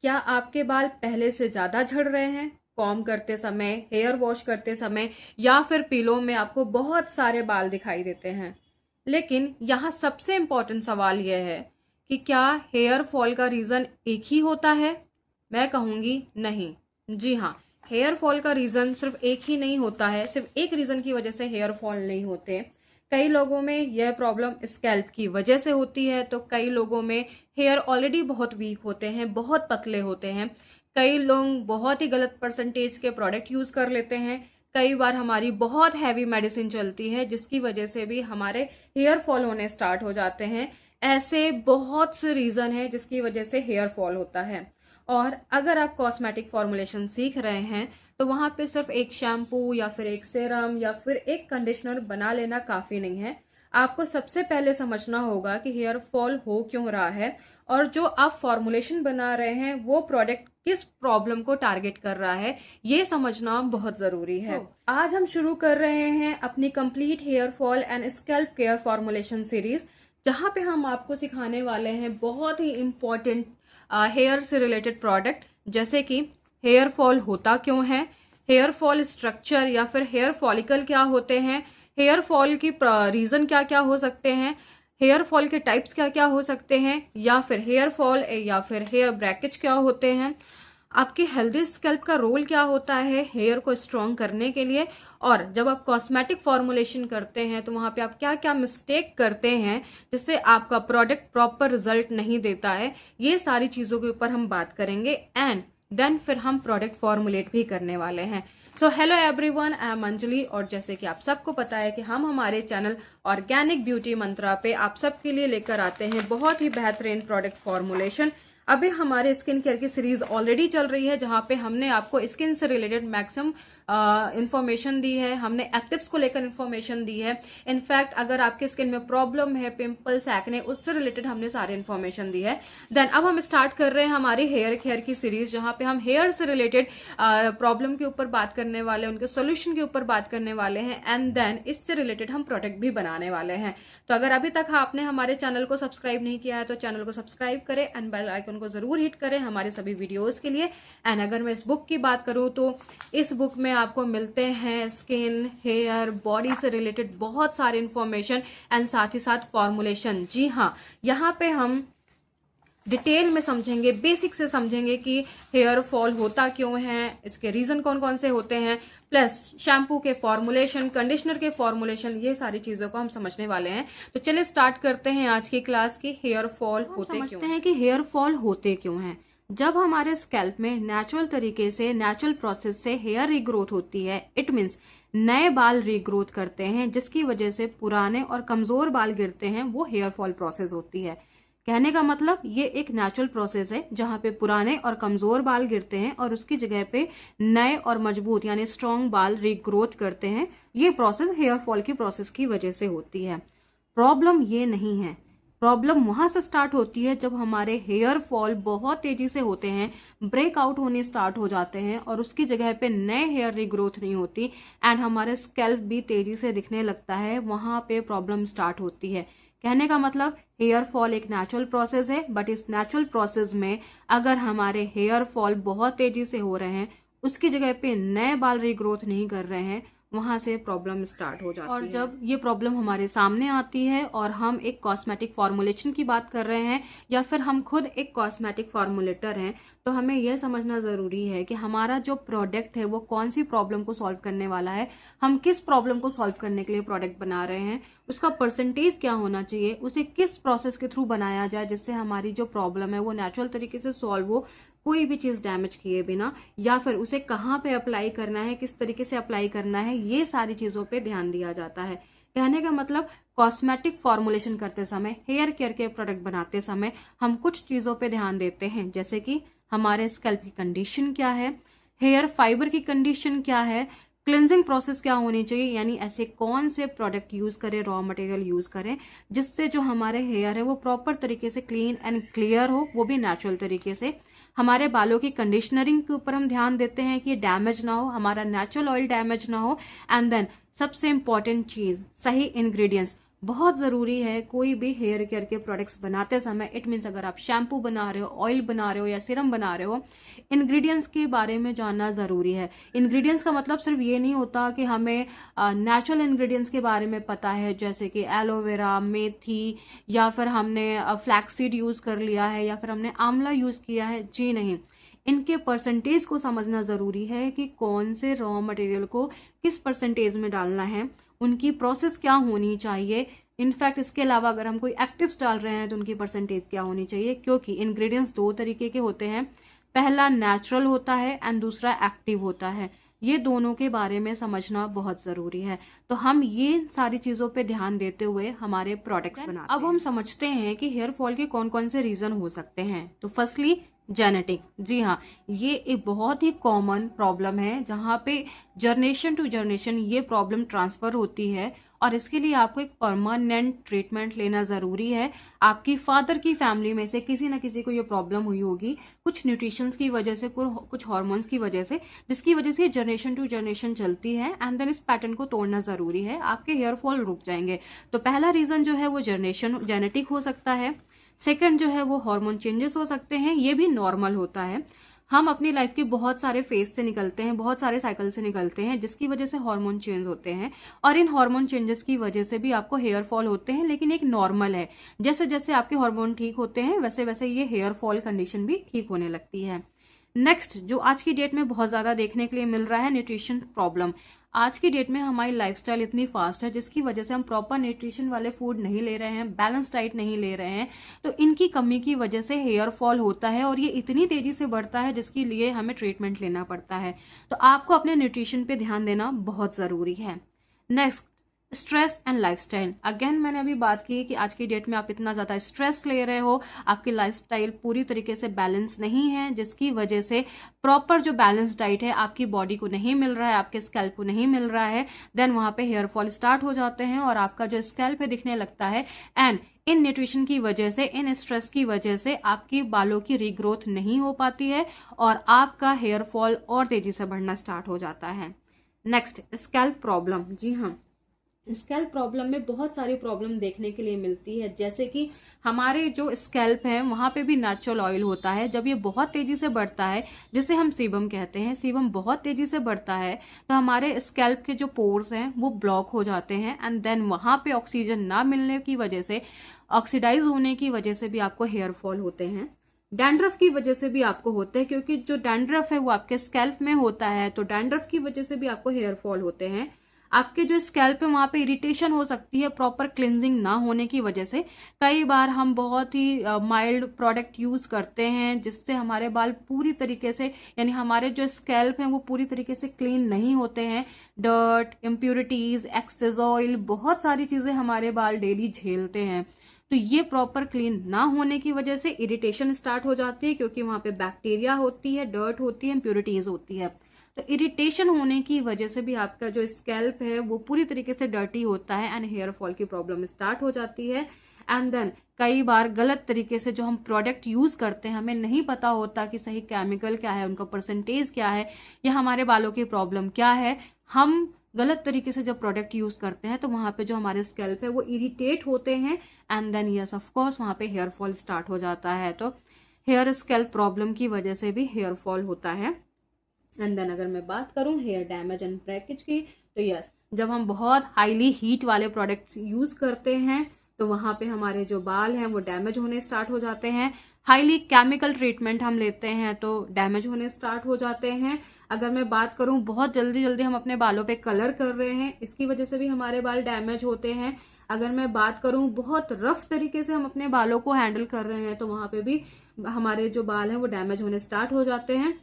क्या आपके बाल पहले से ज्यादा झड़ रहे हैं कॉम करते समय, हेयर वॉश करते समय, या फिर पीलों में आपको बहुत सारे बाल दिखाई देते हैं? लेकिन यहाँ सबसे इम्पोर्टेंट सवाल यह है कि क्या हेयर फॉल का रीजन एक ही होता है? मैं कहूंगी नहीं। जी हाँ, हेयर फॉल का रीजन सिर्फ एक ही नहीं होता है। सिर्फ एक रीजन की वजह से हेयर फॉल नहीं होते। कई लोगों में यह प्रॉब्लम स्कैल्प की वजह से होती है, तो कई लोगों में हेयर ऑलरेडी बहुत वीक होते हैं, बहुत पतले होते हैं। कई लोग बहुत ही गलत परसेंटेज के प्रोडक्ट यूज कर लेते हैं। कई बार हमारी बहुत हैवी मेडिसिन चलती है जिसकी वजह से भी हमारे हेयर फॉल होने स्टार्ट हो जाते हैं। ऐसे बहुत से रीजन है जिसकी वजह से हेयर फॉल होता है। और अगर आप कॉस्मेटिक फॉर्मुलेशन सीख रहे हैं तो वहां पे सिर्फ एक शैम्पू या फिर एक सीरम या फिर एक कंडीशनर बना लेना काफी नहीं है। आपको सबसे पहले समझना होगा कि हेयर फॉल हो क्यों रहा है, और जो आप फॉर्मुलेशन बना रहे हैं वो प्रोडक्ट किस प्रॉब्लम को टारगेट कर रहा है, ये समझना बहुत जरूरी है। तो आज हम शुरू कर रहे हैं अपनी complete hair fall and scalp care formulation series, जहां पे हम आपको सिखाने वाले हैं बहुत ही इंपॉर्टेंट हेयर से रिलेटेड प्रोडक्ट, जैसे कि हेयर फॉल होता क्यों है, हेयर फॉल स्ट्रक्चर या फिर हेयर फॉलिकल क्या होते हैं, हेयर फॉल की रीजन क्या क्या हो सकते हैं, हेयर फॉल के टाइप्स क्या क्या हो सकते हैं, या फिर हेयर फॉल या फिर हेयर ब्रैकेज क्या होते हैं, आपके हेल्दी स्कैल्प का रोल क्या होता है हेयर को स्ट्रॉन्ग करने के लिए, और जब आप कॉस्मेटिक फॉर्मुलेशन करते हैं तो वहां पे आप क्या क्या मिस्टेक करते हैं जिससे आपका प्रोडक्ट प्रॉपर रिजल्ट नहीं देता है। ये सारी चीजों के ऊपर हम बात करेंगे एंड देन फिर हम प्रोडक्ट फॉर्मुलेट भी करने वाले हैं। So hello everyone, I am Anjali, और जैसे कि आप सबको पता है कि हम हमारे चैनल ऑर्गेनिक ब्यूटी मंत्रा पे आप सबके लिए लेकर आते हैं बहुत ही बेहतरीन प्रोडक्ट फॉर्मुलेशन। अभी हमारे स्किन केयर की सीरीज ऑलरेडी चल रही है जहां पे हमने आपको स्किन से रिलेटेड मैक्सिमम इंफॉर्मेशन दी है, हमने एक्टिव्स को लेकर इंफॉर्मेशन दी है। इनफैक्ट अगर आपके स्किन में प्रॉब्लम है, पिंपल्स, एक्ने, उससे रिलेटेड हमने सारी इंफॉर्मेशन दी है। देन अब हम स्टार्ट कर रहे हैं हमारी हेयर केयर की सीरीज, जहां पे हम हेयर से रिलेटेड प्रॉब्लम के ऊपर बात करने वाले हैं, उनके सोल्यूशन के ऊपर बात करने वाले हैं, एंड देन इससे रिलेटेड हम प्रोडक्ट भी बनाने वाले हैं। तो अगर अभी तक आपने हमारे चैनल को सब्सक्राइब नहीं किया है तो चैनल को सब्सक्राइब करें एंड बेल आइकन को जरूर हिट करें हमारे सभी वीडियोस के लिए। एंड अगर मैं इस बुक की बात करूं तो इस बुक में आपको मिलते हैं स्किन, हेयर, बॉडी से रिलेटेड बहुत सारे इंफॉर्मेशन एंड साथ ही साथ फॉर्मुलेशन। जी हाँ, यहाँ पे हम डिटेल में समझेंगे, बेसिक से समझेंगे कि हेयर फॉल होता क्यों है, इसके रीजन कौन कौन से होते हैं, प्लस शैम्पू के फॉर्मुलेशन, कंडीशनर के फॉर्मुलेशन, ये सारी चीजों को हम समझने वाले हैं। तो चलिए स्टार्ट करते हैं आज की क्लास की हेयर फॉल होते क्यों। समझते हैं कि हेयर फॉल होते क्यों हैं। जब हमारे स्कैल्प में नेचुरल तरीके से, नेचुरल प्रोसेस से हेयर रीग्रोथ होती है, इट मीन्स नए बाल रीग्रोथ करते हैं, जिसकी वजह से पुराने और कमजोर बाल गिरते हैं, वो हेयर फॉल प्रोसेस होती है। कहने का मतलब ये एक नेचुरल प्रोसेस है जहां पे पुराने और कमजोर बाल गिरते हैं और उसकी जगह पे नए और मजबूत यानी स्ट्रॉन्ग बाल रीग्रोथ करते हैं। ये प्रोसेस हेयर फॉल की प्रोसेस की वजह से होती है। प्रॉब्लम ये नहीं है, प्रॉब्लम वहां से स्टार्ट होती है जब हमारे हेयर फॉल बहुत तेजी से होते हैं, ब्रेकआउट होने स्टार्ट हो जाते हैं और उसकी जगह पे नए हेयर रीग्रोथ नहीं होती एंड हमारे स्कैल्प भी तेजी से दिखने लगता है, वहां पे प्रॉब्लम स्टार्ट होती है। कहने का मतलब हेयर फॉल एक नेचुरल प्रोसेस है, बट इस नेचुरल प्रोसेस में अगर हमारे हेयर फॉल बहुत तेजी से हो रहे हैं, उसकी जगह पे नए बाल रीग्रोथ नहीं कर रहे हैं, वहां से प्रॉब्लम स्टार्ट हो जाती है। और जब ये प्रॉब्लम हमारे सामने आती है और हम एक कॉस्मेटिक फॉर्मुलेशन की बात कर रहे हैं या फिर हम खुद एक कॉस्मेटिक फॉर्मुलेटर हैं, तो हमें यह समझना जरूरी है कि हमारा जो प्रोडक्ट है वो कौन सी प्रॉब्लम को सॉल्व करने वाला है, हम किस प्रॉब्लम को सॉल्व करने के लिए प्रोडक्ट बना रहे हैं, उसका परसेंटेज क्या होना चाहिए, उसे किस प्रोसेस के थ्रू बनाया जाए जिससे हमारी जो प्रॉब्लम है वो नेचुरल तरीके से सॉल्व हो, कोई भी चीज डैमेज किए बिना, या फिर उसे कहाँ पे अप्लाई करना है, किस तरीके से अप्लाई करना है, ये सारी चीजों पे ध्यान दिया जाता है। कहने का मतलब कॉस्मेटिक फॉर्मुलेशन करते समय, हेयर केयर के प्रोडक्ट बनाते समय हम कुछ चीजों पे ध्यान देते हैं, जैसे कि हमारे स्कैल्प की कंडीशन क्या है, हेयर फाइबर की कंडीशन क्या है, क्लिनजिंग प्रोसेस क्या होनी चाहिए, यानी ऐसे कौन से प्रोडक्ट यूज करें, रॉ मटेरियल यूज करें जिससे जो हमारे हेयर है वो प्रॉपर तरीके से क्लीन एंड क्लियर हो, वो भी नेचुरल तरीके से। हमारे बालों की कंडीशनरिंग के ऊपर हम ध्यान देते हैं कि डैमेज ना हो, हमारा नेचुरल ऑयल डैमेज ना हो, एंड देन सबसे इंपॉर्टेंट चीज सही इंग्रेडिएंट्स। बहुत ज़रूरी है कोई भी हेयर केयर के प्रोडक्ट्स बनाते समय, इट मीन्स अगर आप शैम्पू बना रहे हो, ऑयल बना रहे हो या सीरम बना रहे हो, इंग्रेडिएंट्स के बारे में जानना ज़रूरी है। इंग्रेडिएंट्स का मतलब सिर्फ ये नहीं होता कि हमें नेचुरल इंग्रेडिएंट्स के बारे में पता है, जैसे कि एलोवेरा, मेथी, या फिर हमने फ्लैक्सीड यूज़ कर लिया है, या फिर हमने आंवला यूज़ किया है। जी नहीं, इनके परसेंटेज को समझना ज़रूरी है कि कौन से रॉ मटेरियल को किस परसेंटेज में डालना है, उनकी प्रोसेस क्या होनी चाहिए। इनफैक्ट इसके अलावा अगर हम कोई एक्टिव्स डाल रहे हैं तो उनकी परसेंटेज क्या होनी चाहिए, क्योंकि इंग्रेडिएंट्स दो तरीके के होते हैं, पहला नेचुरल होता है एंड दूसरा एक्टिव होता है। ये दोनों के बारे में समझना बहुत ज़रूरी है। तो हम ये सारी चीज़ों पे ध्यान देते हुए हमारे प्रोडक्ट्स बनाते हैं। अब हम समझते हैं कि हेयर फॉल के कौन कौन से रीज़न हो सकते हैं। तो फर्स्टली जेनेटिक। जी हाँ, ये एक बहुत ही कॉमन प्रॉब्लम है जहाँ पे जनरेशन टू जनरेशन ये प्रॉब्लम ट्रांसफर होती है, और इसके लिए आपको एक परमानेंट ट्रीटमेंट लेना ज़रूरी है। आपकी फादर की फैमिली में से किसी ना किसी को ये प्रॉब्लम हुई होगी, कुछ न्यूट्रिशंस की वजह से, कुछ हार्मोन्स की वजह से, जिसकी वजह से जनरेशन टू जनरेशन चलती है। एंड देन इस पैटर्न को तोड़ना ज़रूरी है, आपके हेयर फॉल रुक जाएंगे। तो पहला रीज़न जो है वो जेनेटिक हो सकता है। सेकंड जो है वो हार्मोन चेंजेस हो सकते हैं, ये भी नॉर्मल होता है। हम अपनी लाइफ के बहुत सारे फेज से निकलते हैं, बहुत सारे साइकिल से निकलते हैं, जिसकी वजह से हार्मोन चेंज होते हैं, और इन हार्मोन चेंजेस की वजह से भी आपको हेयर फॉल होते हैं, लेकिन एक नॉर्मल है। जैसे जैसे आपके हार्मोन ठीक होते हैं वैसे वैसे ये हेयर फॉल कंडीशन भी ठीक होने लगती है। नेक्स्ट जो आज की डेट में बहुत ज्यादा देखने के लिए मिल रहा है, न्यूट्रिशन प्रॉब्लम। आज की डेट में हमारी लाइफस्टाइल इतनी फास्ट है जिसकी वजह से हम प्रॉपर न्यूट्रिशन वाले फूड नहीं ले रहे हैं, बैलेंस डाइट नहीं ले रहे हैं, तो इनकी कमी की वजह से हेयर फॉल होता है, और ये इतनी तेजी से बढ़ता है जिसके लिए हमें ट्रीटमेंट लेना पड़ता है। तो आपको अपने न्यूट्रिशन पे ध्यान देना बहुत जरूरी है। Next, stress and lifestyle. Again मैंने अभी बात की कि आज की डेट में आप इतना ज्यादा स्ट्रेस ले रहे हो, आपकी लाइफस्टाइल पूरी तरीके से बैलेंस नहीं है, जिसकी वजह से प्रॉपर जो बैलेंस डाइट है आपकी बॉडी को नहीं मिल रहा है, आपके स्कैल्प को नहीं मिल रहा है। देन वहां पे हेयर फॉल स्टार्ट हो जाते हैं और आपका जो स्कैल्प है दिखने लगता है। एंड इन न्यूट्रिशन की वजह से, इन स्ट्रेस की वजह से आपकी बालों की रीग्रोथ नहीं हो पाती है और आपका हेयर फॉल और तेजी से बढ़ना स्टार्ट हो जाता है। Next, scalp problem. जी हाँ, स्कैल्प प्रॉब्लम में बहुत सारी प्रॉब्लम देखने के लिए मिलती है, जैसे कि हमारे जो स्कैल्प है वहां पे भी नेचुरल ऑयल होता है। जब ये बहुत तेजी से बढ़ता है, जिसे हम सीबम कहते हैं, सीबम बहुत तेजी से बढ़ता है, तो हमारे स्कैल्प के जो पोर्स हैं वो ब्लॉक हो जाते हैं। एंड देन वहां पे ऑक्सीजन ना मिलने की वजह से, ऑक्सीडाइज होने की वजह से भी आपको हेयर फॉल होते हैं। डैंड्रफ की वजह से भी आपको होते हैं, क्योंकि जो डैंड्रफ है वो आपके स्कैल्प में होता है, तो डैंड्रफ की वजह से भी आपको हेयर फॉल होते हैं। आपके जो स्कैल्प है वहां पे इरिटेशन हो सकती है प्रॉपर क्लिनजिंग ना होने की वजह से। कई बार हम बहुत ही माइल्ड प्रोडक्ट यूज करते हैं जिससे हमारे बाल पूरी तरीके से, यानी हमारे जो स्कैल्प हैं वो पूरी तरीके से क्लीन नहीं होते हैं। डर्ट, इम्प्यूरिटीज, एक्सेस ऑयल, बहुत सारी चीजें हमारे बाल डेली झेलते हैं। तो ये प्रॉपर क्लीन ना होने की वजह से इरिटेशन स्टार्ट हो जाती है, क्योंकि वहां पे बैक्टीरिया होती है, डर्ट होती है, इम्प्यूरिटीज होती है। तो इरिटेशन होने की वजह से भी आपका जो स्कैल्प है वो पूरी तरीके से डर्टी होता है एंड हेयर फॉल की प्रॉब्लम स्टार्ट हो जाती है। एंड देन कई बार गलत तरीके से जो हम प्रोडक्ट यूज करते हैं, हमें नहीं पता होता कि सही केमिकल क्या है, उनका परसेंटेज क्या है, या हमारे बालों की प्रॉब्लम क्या है। हम गलत तरीके से जब प्रोडक्ट यूज करते हैं तो वहां पे जो हमारे स्कैल्प है वो इरिटेट होते हैं, and then yes of course वहां पे हेयर फॉल स्टार्ट हो जाता है। तो हेयर स्कैल्प प्रॉब्लम की वजह से भी हेयर फॉल होता है। एंड देन अगर मैं बात करूं हेयर डैमेज एंड ब्रेकेज की, तो यस, जब हम बहुत हाईली हीट वाले प्रोडक्ट्स यूज करते हैं तो वहां पे हमारे जो बाल हैं वो डैमेज होने स्टार्ट हो जाते हैं। हाईली केमिकल ट्रीटमेंट हम लेते हैं तो डैमेज होने स्टार्ट हो जाते हैं। अगर मैं बात करूं बहुत जल्दी जल्दी हम अपने बालों पे कलर कर रहे हैं, इसकी वजह से भी हमारे बाल डैमेज होते हैं। अगर मैं बात करूं बहुत रफ तरीके से हम अपने बालों को हैंडल कर रहे हैं तो वहां पे भी हमारे जो बाल हैं वो डैमेज होने स्टार्ट हो जाते हैं।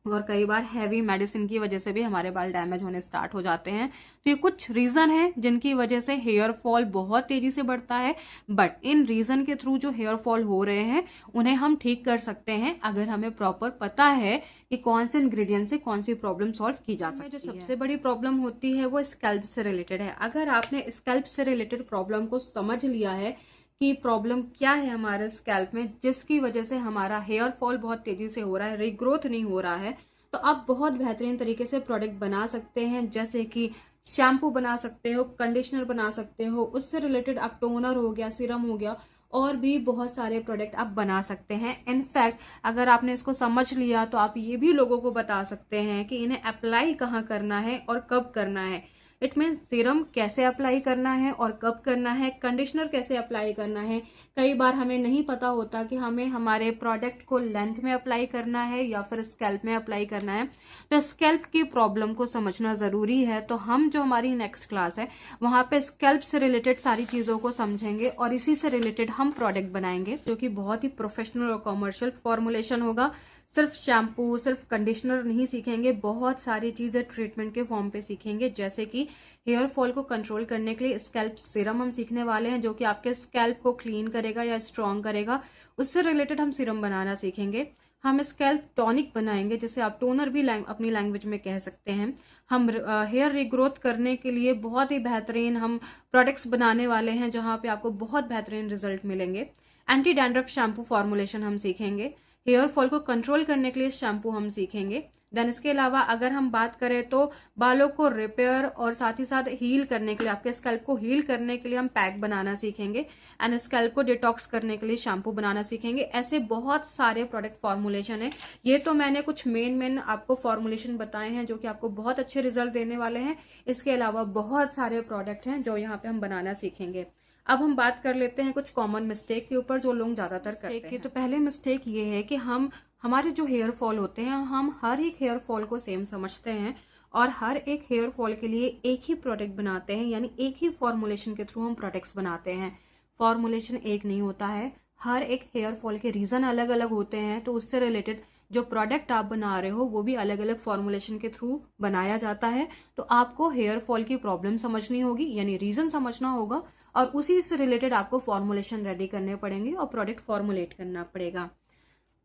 और कई बार हैवी मेडिसिन की वजह से भी हमारे बाल डैमेज होने स्टार्ट हो जाते हैं। तो ये कुछ रीजन है जिनकी वजह से हेयर फॉल बहुत तेजी से बढ़ता है। बट इन रीजन के थ्रू जो हेयर फॉल हो रहे हैं उन्हें हम ठीक कर सकते हैं अगर हमें प्रॉपर पता है कि कौन से इंग्रेडिएंट से कौन सी प्रॉब्लम सॉल्व की जा सकती है। जो सबसे बड़ी प्रॉब्लम होती है वो स्कैल्प से रिलेटेड है। अगर आपने स्कैल्प से रिलेटेड प्रॉब्लम को समझ लिया है कि प्रॉब्लम क्या है हमारे स्कैल्प में, जिसकी वजह से हमारा हेयर फॉल बहुत तेजी से हो रहा है, रीग्रोथ नहीं हो रहा है, तो आप बहुत बेहतरीन तरीके से प्रोडक्ट बना सकते हैं, जैसे कि शैम्पू बना सकते हो, कंडीशनर बना सकते हो, उससे रिलेटेड आप टोनर हो गया, सीरम हो गया, और भी बहुत सारे प्रोडक्ट आप बना सकते हैं। इनफैक्ट अगर आपने इसको समझ लिया तो आप ये भी लोगों को बता सकते हैं कि इन्हें अप्लाई कहाँ करना है और कब करना है। इट मीन्स सीरम कैसे अप्लाई करना है और कब करना है, कंडीशनर कैसे अप्लाई करना है। कई बार हमें नहीं पता होता कि हमें हमारे प्रोडक्ट को लेंथ में अप्लाई करना है या फिर स्कैल्प में अप्लाई करना है। तो स्कैल्प की प्रॉब्लम को समझना जरूरी है। तो हम जो हमारी नेक्स्ट क्लास है वहां पे स्कैल्प से रिलेटेड सारी चीजों को समझेंगे और इसी से रिलेटेड हम प्रोडक्ट बनाएंगे जो कि बहुत ही प्रोफेशनल और कॉमर्शियल फॉर्मुलेशन होगा। सिर्फ शैम्पू, सिर्फ कंडीशनर नहीं सीखेंगे, बहुत सारी चीजें ट्रीटमेंट के फॉर्म पे सीखेंगे। जैसे कि हेयर फॉल को कंट्रोल करने के लिए स्कैल्प सीरम हम सीखने वाले हैं जो कि आपके स्कैल्प को क्लीन करेगा या स्ट्रॉन्ग करेगा, उससे रिलेटेड हम सीरम बनाना सीखेंगे। हम स्कैल्प टॉनिक बनाएंगे जिसे आप टोनर भी अपनी लैंग्वेज में कह सकते हैं। हम हेयर रिग्रोथ करने के लिए बहुत ही बेहतरीन हम प्रोडक्ट्स बनाने वाले हैं जहां पे आपको बहुत बेहतरीन रिजल्ट मिलेंगे। एंटी डैंड्रफ शैम्पू फॉर्मुलेशन हम सीखेंगे। हेयर फॉल को कंट्रोल करने के लिए शैम्पू हम सीखेंगे। देन इसके अलावा अगर हम बात करें तो बालों को रिपेयर और साथ ही साथ हील करने के लिए, आपके स्कैल्प को हील करने के लिए हम पैक बनाना सीखेंगे एंड स्कैल्प को डिटॉक्स करने के लिए शैम्पू बनाना सीखेंगे। ऐसे बहुत सारे प्रोडक्ट फॉर्मुलेशन है। ये तो मैंने कुछ मेन आपको फॉर्मुलेशन बताए हैं जो कि आपको बहुत अच्छे रिजल्ट देने वाले हैं। इसके अलावा बहुत सारे प्रोडक्ट हैं जो यहाँ पे हम बनाना सीखेंगे। अब हम बात कर लेते हैं कुछ कॉमन मिस्टेक के ऊपर जो लोग ज्यादातर करते हैं। तो पहले मिस्टेक ये है कि हमारे जो हेयर फॉल होते हैं हम हर एक हेयर फॉल को सेम समझते हैं और हर एक हेयर फॉल के लिए एक ही प्रोडक्ट बनाते हैं, यानी एक ही फॉर्मुलेशन के थ्रू हम प्रोडक्ट्स बनाते हैं। फॉर्मुलेशन एक नहीं होता है, हर एक हेयर फॉल के रीजन अलग अलग होते हैं। तो उससे रिलेटेड जो प्रोडक्ट आप बना रहे हो वो भी अलग अलग फॉर्मुलेशन के थ्रू बनाया जाता है। तो आपको हेयर फॉल की प्रॉब्लम समझनी होगी, यानी रीजन समझना होगा, और उसी से रिलेटेड आपको फॉर्मुलेशन रेडी करने पड़ेंगे और प्रोडक्ट फॉर्मुलेट करना पड़ेगा।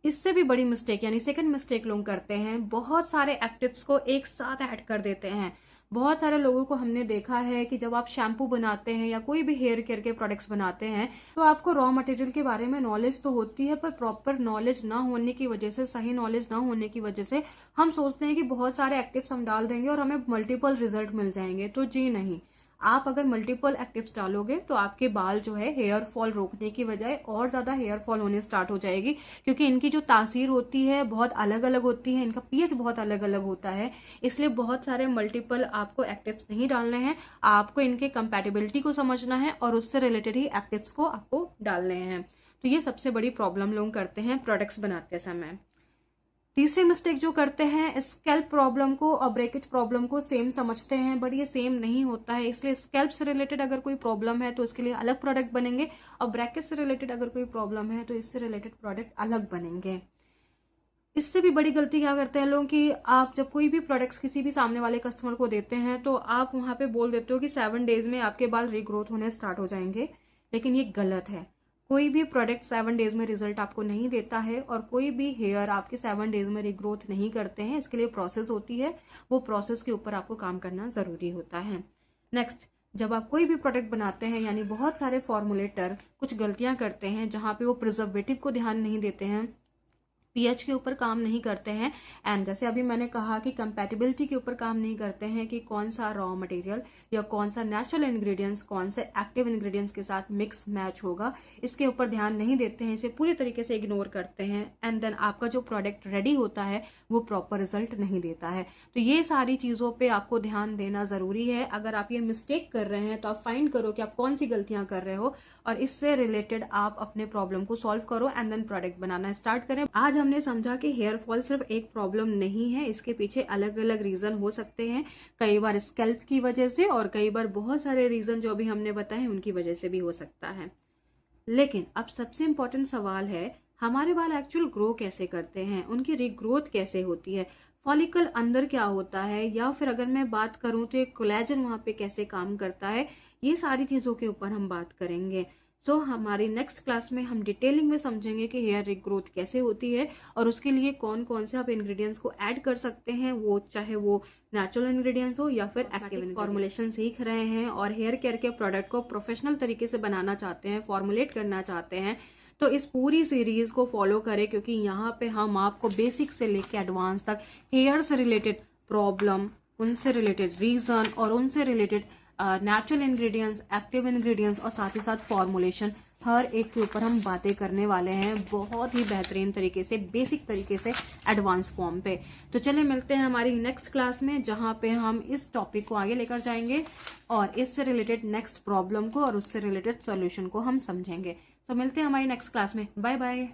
इससे भी बड़ी मिस्टेक यानी सेकंड मिस्टेक लोग करते हैं, बहुत सारे एक्टिव्स को एक साथ ऐड कर देते हैं। बहुत सारे लोगों को हमने देखा है कि जब आप शैम्पू बनाते हैं या कोई भी हेयर केयर के प्रोडक्ट्स बनाते हैं तो आपको रॉ मटेरियल के बारे में नॉलेज तो होती है, पर प्रॉपर नॉलेज ना होने की वजह से, सही नॉलेज ना होने की वजह से हम सोचते हैं कि बहुत सारे एक्टिव्स हम डाल देंगे और हमें मल्टीपल रिजल्ट मिल जाएंगे। तो जी नहीं, आप अगर मल्टीपल एक्टिव्स डालोगे तो आपके बाल जो है हेयर फॉल रोकने की बजाय और ज्यादा हेयर फॉल होने स्टार्ट हो जाएगी, क्योंकि इनकी जो तासीर होती है बहुत अलग अलग होती है, इनका पीएच बहुत अलग अलग होता है। इसलिए बहुत सारे मल्टीपल आपको एक्टिव्स नहीं डालने हैं, आपको इनके कंपैटिबिलिटी को समझना है और उससे रिलेटेड ही एक्टिव्स को आपको डालने हैं। तो ये सबसे बड़ी प्रॉब्लम लोग करते हैं प्रोडक्ट्स बनाते समय। तीसरी मिस्टेक जो करते हैं, स्कैल्प प्रॉब्लम को और ब्रेकेज प्रॉब्लम को सेम समझते हैं, बट ये सेम नहीं होता है। इसलिए स्कैल्प से रिलेटेड अगर कोई प्रॉब्लम है तो उसके लिए अलग प्रोडक्ट बनेंगे और ब्रेकेज से रिलेटेड अगर कोई प्रॉब्लम है तो इससे रिलेटेड प्रोडक्ट अलग बनेंगे। इससे भी बड़ी गलती क्या करते हैं लोग कि आप जब कोई भी प्रोडक्ट्स किसी भी सामने वाले कस्टमर को देते हैं तो आप वहां पे बोल देते हो कि 7 डेज में आपके बाल रीग्रोथ होने स्टार्ट हो जाएंगे, लेकिन ये गलत है। कोई भी प्रोडक्ट 7 डेज में रिजल्ट आपको नहीं देता है और कोई भी हेयर आपके 7 डेज में रिग्रोथ नहीं करते हैं। इसके लिए प्रोसेस होती है, वो प्रोसेस के ऊपर आपको काम करना जरूरी होता है। नेक्स्ट, जब आप कोई भी प्रोडक्ट बनाते हैं, यानी बहुत सारे फॉर्मुलेटर कुछ गलतियां करते हैं जहां पे वो प्रिजर्वेटिव को ध्यान नहीं देते हैं, पीएच के ऊपर काम नहीं करते हैं, एंड जैसे अभी मैंने कहा कि कंपैटिबिलिटी के ऊपर काम नहीं करते हैं कि कौन सा रॉ मटेरियल या कौन सा नेचुरल इंग्रेडिएंट्स कौन से एक्टिव इंग्रेडिएंट्स के साथ मिक्स मैच होगा, इसके ऊपर ध्यान नहीं देते हैं, इसे पूरी तरीके से इग्नोर करते हैं, एंड देन आपका जो प्रोडक्ट रेडी होता है वो प्रॉपर रिजल्ट नहीं देता है। तो ये सारी चीजों पे आपको ध्यान देना जरूरी है। अगर आप ये मिस्टेक कर रहे हैं तो आप फाइंड करो कि आप कौन सी गलतियां कर रहे हो और इससे रिलेटेड आप अपने प्रॉब्लम को सॉल्व करो एंड देन प्रोडक्ट बनाना स्टार्ट करें। आज हमने समझा कि हेयर फॉल सिर्फ एक प्रॉब्लम नहीं है, इसके पीछे अलग अलग रीजन हो सकते हैं, कई बार स्कैल्प की वजह से और कई बार बहुत सारे रीजन जो अभी हमने बताए उनकी वजह से भी हो सकता है। लेकिन अब सबसे इंपॉर्टेंट सवाल है, हमारे बाल एक्चुअल ग्रो कैसे करते हैं, उनकी रीग्रोथ कैसे होती है, फॉलिकल अंदर क्या होता है, या फिर अगर मैं बात करूं तो एक कोलेजन वहां पे कैसे काम करता है, ये सारी चीजों के ऊपर हम बात करेंगे। सो हमारी नेक्स्ट क्लास में हम डिटेलिंग में समझेंगे कि हेयर रिग्रोथ कैसे होती है और उसके लिए कौन कौन से आप इंग्रेडिएंट्स को ऐड कर सकते हैं, वो चाहे वो नेचुरल इंग्रेडिएंट्स हो या फिर एक्टिव फॉर्मुलेशन सीख रहे हैं और हेयर केयर के प्रोडक्ट को प्रोफेशनल तरीके से बनाना चाहते हैं, फॉर्मुलेट करना चाहते हैं, तो इस पूरी सीरीज को फॉलो करें, क्योंकि यहाँ पे हम आपको बेसिक से लेकर एडवांस तक हेयर से रिलेटेड प्रॉब्लम, उनसे रिलेटेड रीजन और उनसे related natural ingredients, active ingredients और साथ ही साथ फॉर्मुलेशन, हर एक के ऊपर हम बातें करने वाले हैं बहुत ही बेहतरीन तरीके से, बेसिक तरीके से, एडवांस फॉर्म पे। तो चलिए मिलते हैं हमारी नेक्स्ट क्लास में, जहां पे हम इस टॉपिक को आगे लेकर जाएंगे और इससे रिलेटेड नेक्स्ट प्रॉब्लम को और उससे रिलेटेड सॉल्यूशन को हम समझेंगे। तो मिलते हैं हमारी नेक्स्ट क्लास में। Bye bye.